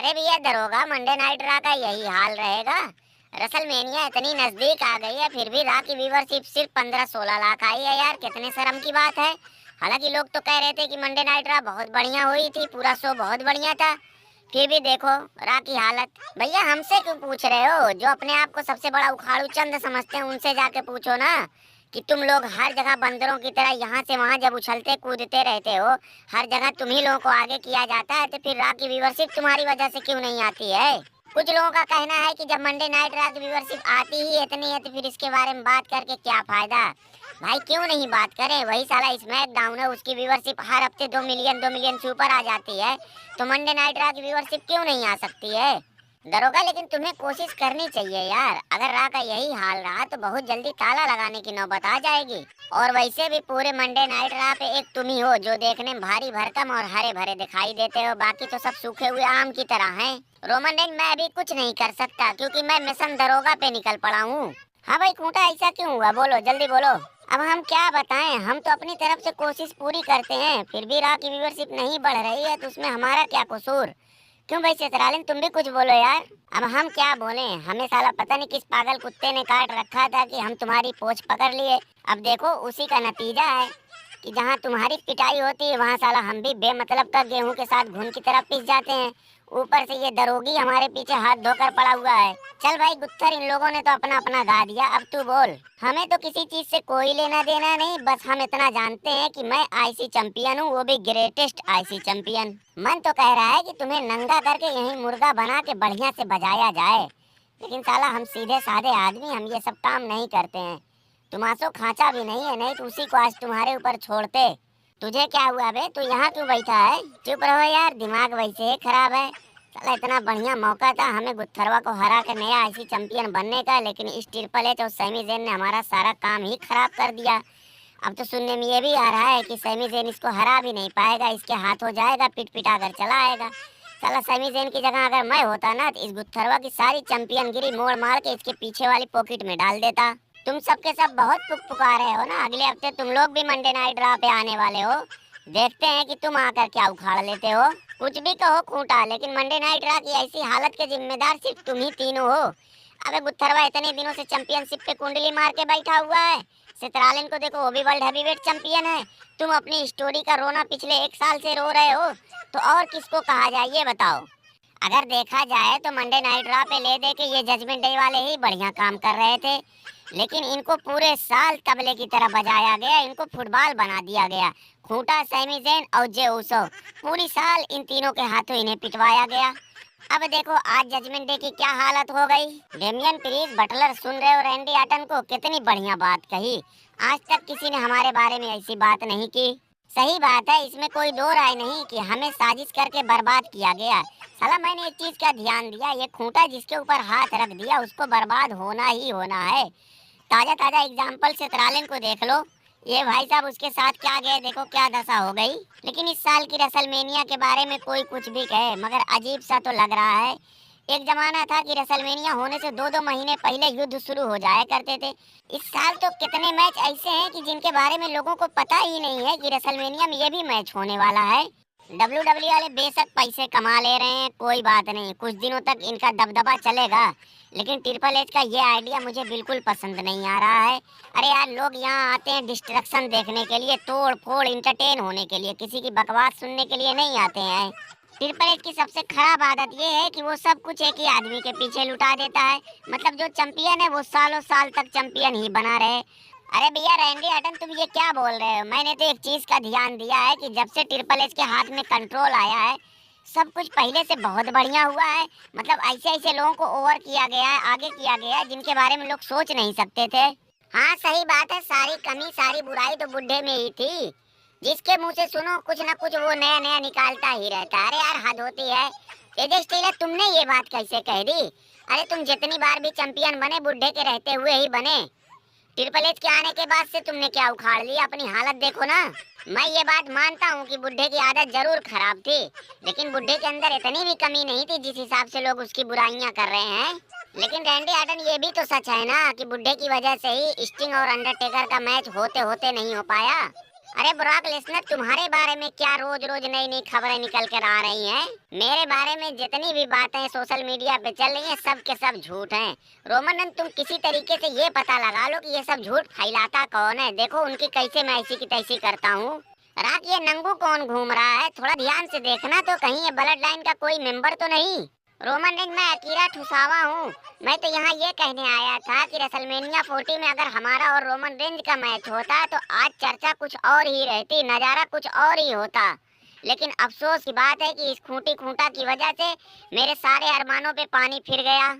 अरे भैया दरोगा, मंडे नाइट रा का यही हाल रहेगा। रसलमेनिया इतनी नजदीक आ गई है, फिर भी रा की व्यूवरशिप सिर्फ 15-16 लाख आई है यार, कितने शर्म की बात है। हालांकि लोग तो कह रहे थे कि मंडे नाइट रा बहुत बढ़िया हुई थी, पूरा शो बहुत बढ़िया था। फिर भी देखो रा की हालत। भैया हमसे क्यों पूछ रहे हो? जो अपने आप को सबसे बड़ा उखाड़ू चंद समझते हैं उनसे जाके पूछो ना, कि तुम लोग हर जगह बंदरों की तरह यहाँ से वहाँ जब उछलते कूदते रहते हो, हर जगह तुम ही लोगों को आगे किया जाता है, तो फिर रा की व्यूवरशिप तुम्हारी वजह से क्यों नहीं आती है? कुछ लोगों का कहना है कि जब मंडे नाइट रा की व्यूवरशिप आती ही इतनी है तो फिर इसके बारे में बात करके क्या फायदा। भाई क्यों नहीं बात करें, वही साला स्मैकडाउन है, उसकी व्यूवरशिप हर हफ्ते 2 मिलियन से ऊपर आ जाती है, तो मंडे नाइट रा की व्यूवरशिप क्यों नहीं आ सकती है? दरोगा लेकिन तुम्हें कोशिश करनी चाहिए यार, अगर रा का यही हाल रहा तो बहुत जल्दी ताला लगाने की नौबत आ जाएगी। और वैसे भी पूरे मंडे नाइट रा पे एक तुम ही हो जो देखने में भारी भरकम और हरे भरे दिखाई देते हो, बाकी तो सब सूखे हुए आम की तरह हैं। रोमन रेंज मैं अभी कुछ नहीं कर सकता क्योंकि मैं मिशन दरोगा पे निकल पड़ा हूँ। हाँ भाई खूंटा, ऐसा क्यों हुआ? बोलो जल्दी बोलो। अब हम क्या बताएं, हम तो अपनी तरफ से कोशिश पूरी करते हैं, फिर भी रा की व्यूवरशिप नहीं बढ़ रही है, तो उसमें हमारा क्या कसूर? क्यों भाई चित्रालिन, तुम भी कुछ बोलो यार। अब हम क्या बोले, हमें साला पता नहीं किस पागल कुत्ते ने काट रखा था कि हम तुम्हारी पोंछ पकड़ लिए। अब देखो उसी का नतीजा है कि जहाँ तुम्हारी पिटाई होती है वहाँ साला हम भी बेमतलब का गेहूं के साथ घुन की तरह पिस जाते हैं। ऊपर से ये दरोगी हमारे पीछे हाथ धोकर पड़ा हुआ है। चल भाई गुत्थर, इन लोगों ने तो अपना अपना गा दिया, अब तू बोल। हमें तो किसी चीज से कोई लेना देना नहीं, बस हम इतना जानते हैं कि मैं आईसी चैंपियन हूँ, वो भी ग्रेटेस्ट आईसी चैंपियन। मन तो कह रहा है कि तुम्हें नंगा करके यहीं मुर्गा बना के बढ़िया से बजाया जाए, लेकिन साला हम सीधे साधे आदमी, हम ये सब काम नहीं करते हैं। तुम्हासो खांचा भी नहीं है, नहीं तो उसी को आज तुम्हारे ऊपर छोड़ते। तुझे क्या हुआ बे, तू यहाँ क्यों बैठा है? चुप रहो यार, दिमाग वैसे ही खराब है। साला इतना बढ़िया मौका था हमें गुत्थरवा को हरा कर नया आईसी चैंपियन बनने का, लेकिन इस ट्रिपल एच और सैमी ज़ेन ने हमारा सारा काम ही खराब कर दिया। अब तो सुनने में ये भी आ रहा है कि सैमी ज़ेन इसको हरा भी नहीं पाएगा, इसके हाथ हो जाएगा, पिट पिटा कर चला आएगा। साला सैमी ज़ेन की जगह अगर मैं होता ना तो इस गुत्थरवा की सारी चैंपियन गिरी मोड़ मार के इसके पीछे वाली पॉकेट में डाल देता। तुम सबके सब बहुत पुकार रहे हो ना, अगले हफ्ते तुम लोग भी मंडे नाइट ड्रा पे आने वाले हो, देखते हैं कि तुम आकर क्या उखाड़ लेते हो। कुछ भी कहो खूंटा, लेकिन मंडे नाइट ड्रा की ऐसी हालत के जिम्मेदार सिर्फ तुम ही तीनों हो। अबे गुत्थरवा इतने दिनों से चैंपियनशिप पे कुंडली मार के बैठा हुआ है। सितरालिन को देखो, वो भी वर्ल्ड हैवीवेट चैंपियन है। तुम अपनी स्टोरी का रोना पिछले 1 साल से रो रहे हो, तो और किसको कहा जाए ये बताओ। अगर देखा जाए तो मंडे नाइट ड्रा पे ले दे के ये जजमेंट डे वाले ही बढ़िया काम कर रहे थे, लेकिन इनको पूरे साल तबले की तरह बजाया गया, इनको फुटबॉल बना दिया गया। खूंटा, सैमी ज़ेन और जे ऊसो, पूरी साल इन तीनों के हाथों इन्हें पिटवाया गया। अब देखो आज जजमेंट डे की क्या हालत हो गई। डेमियन प्रीज, बटलर, सुन रहे हो रैंडी आर्टन को, कितनी बढ़िया बात कही। आज तक किसी ने हमारे बारे में ऐसी बात नहीं की। सही बात है, इसमें कोई दो राय नहीं कि हमें साजिश करके बर्बाद किया गया। साला मैंने एक चीज का ध्यान दिया, ये खूंटा जिसके ऊपर हाथ रख दिया उसको बर्बाद होना ही होना है। ताजा ताजा एग्जाम्पल से त्रालिन को देख लो, ये भाई साहब उसके साथ क्या गए, देखो क्या दशा हो गई। लेकिन इस साल की रसलमेनिया के बारे में कोई कुछ भी कहे, मगर अजीब सा तो लग रहा है। एक जमाना था कि रसलमेनिया होने से 2-2 महीने पहले युद्ध शुरू हो जाया करते थे। इस साल तो कितने मैच ऐसे हैं कि जिनके बारे में लोगों को पता ही नहीं है कि रसलमेनिया में ये भी मैच होने वाला है। WWE वाले बेशक पैसे कमा ले रहे हैं, कोई बात नहीं, कुछ दिनों तक इनका दबदबा चलेगा, लेकिन ट्रिपल एच का ये आइडिया मुझे बिल्कुल पसंद नहीं आ रहा है। अरे यार, लोग यहाँ आते हैं डिस्ट्रक्शन देखने के लिए, तोड़ फोड़ इंटरटेन होने के लिए, किसी की बकवास सुनने के लिए नहीं आते हैं। ट्रिपल एच की सबसे खराब आदत ये है कि वो सब कुछ एक ही आदमी के पीछे लुटा देता है, मतलब जो चैंपियन है वो सालों साल तक चैंपियन ही बना रहे। अरे भैया रैंडी आर्टन, तुम ये क्या बोल रहे हो? मैंने तो एक चीज का ध्यान दिया है कि जब से ट्रिपल एच के हाथ में कंट्रोल आया है, सब कुछ पहले से बहुत बढ़िया हुआ है। मतलब ऐसे ऐसे लोगों को ओवर किया गया है, आगे किया गया है, जिनके बारे में लोग सोच नहीं सकते थे। हाँ सही बात है, सारी कमी सारी बुराई तो बुढ़े में ही थी। जिसके मुंह से सुनो कुछ ना कुछ वो नया नया निकालता ही रहता है। अरे यार हद होती है। एजे स्टीलर, तुमने ये बात कैसे कह दी? अरे तुम जितनी बार भी चैंपियन बने बुढ़े के रहते हुए ही बने। ट्रिपल एच के आने के बाद से तुमने क्या उखाड़ लिया, अपनी हालत देखो ना। मैं ये बात मानता हूँ कि बुढ़े की आदत जरूर खराब थी, लेकिन बुढ़े के अंदर इतनी भी कमी नहीं थी जिस हिसाब से लोग उसकी बुराइयां कर रहे हैं। लेकिन रैंडी आर्टन, ये भी तो सच है ना कि बुढ़े की वजह से ही स्टिंग और अंडरटेकर का मैच होते होते नहीं हो पाया। अरे ब्रॉक लेसनर, तुम्हारे बारे में क्या रोज रोज नई नई खबरें निकल कर आ रही हैं? मेरे बारे में जितनी भी बातें सोशल मीडिया पे चल रही हैं सब के सब झूठ हैं। रोमन, तुम किसी तरीके से ये पता लगा लो कि ये सब झूठ फैलाता कौन है। देखो उनकी कैसे मैं ऐसी की तैसी करता हूँ। रात ये नंगू कौन घूम रहा है, थोड़ा ध्यान से देखना तो कहीं ये ब्लड लाइन का कोई मेंबर तो नहीं। रोमन रेंज, मैं अकीरा ठुसावा हूँ। मैं तो यहाँ ये कहने आया था कि रेसलमेनिया 40 में अगर हमारा और रोमन रेंज का मैच होता तो आज चर्चा कुछ और ही रहती, नजारा कुछ और ही होता। लेकिन अफसोस की बात है कि इस खूंटी खूंटा की वजह से मेरे सारे अरमानों पे पानी फिर गया।